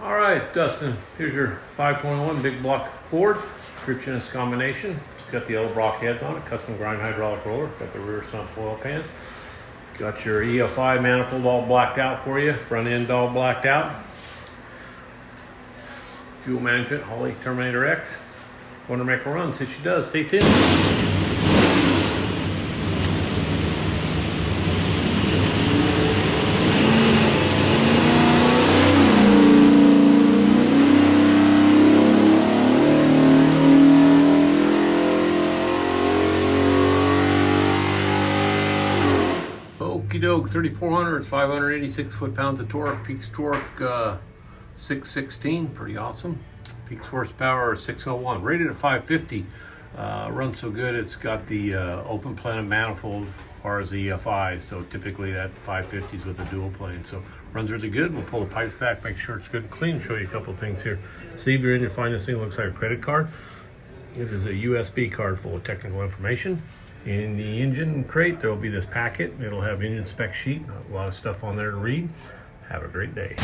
All right, Dustin, here's your 521 big block Ford. Description is combination. It's got the Edelbrock heads on it, custom grind hydraulic roller, got the rear sump oil pan. Got your EFI manifold all blacked out for you, front end all blacked out. Fuel management, Holley Terminator X. Want to make a run, see she does, stay tuned. Okie doke, 3,400, it's 586 foot-pounds of torque, peaks torque 616, pretty awesome. Peaks horsepower 601, rated at 550. Runs so good, it's got the open planet manifold as far as the EFI, so typically that 550s with a dual plane. So runs really good. We'll pull the pipes back, make sure it's good and clean, show you a couple things here. See if you're in, you find this thing looks like a credit card. It is a USB card full of technical information. In the engine crate, there will be this packet. It'll have engine spec sheet, a lot of stuff on there to read. Have a great day.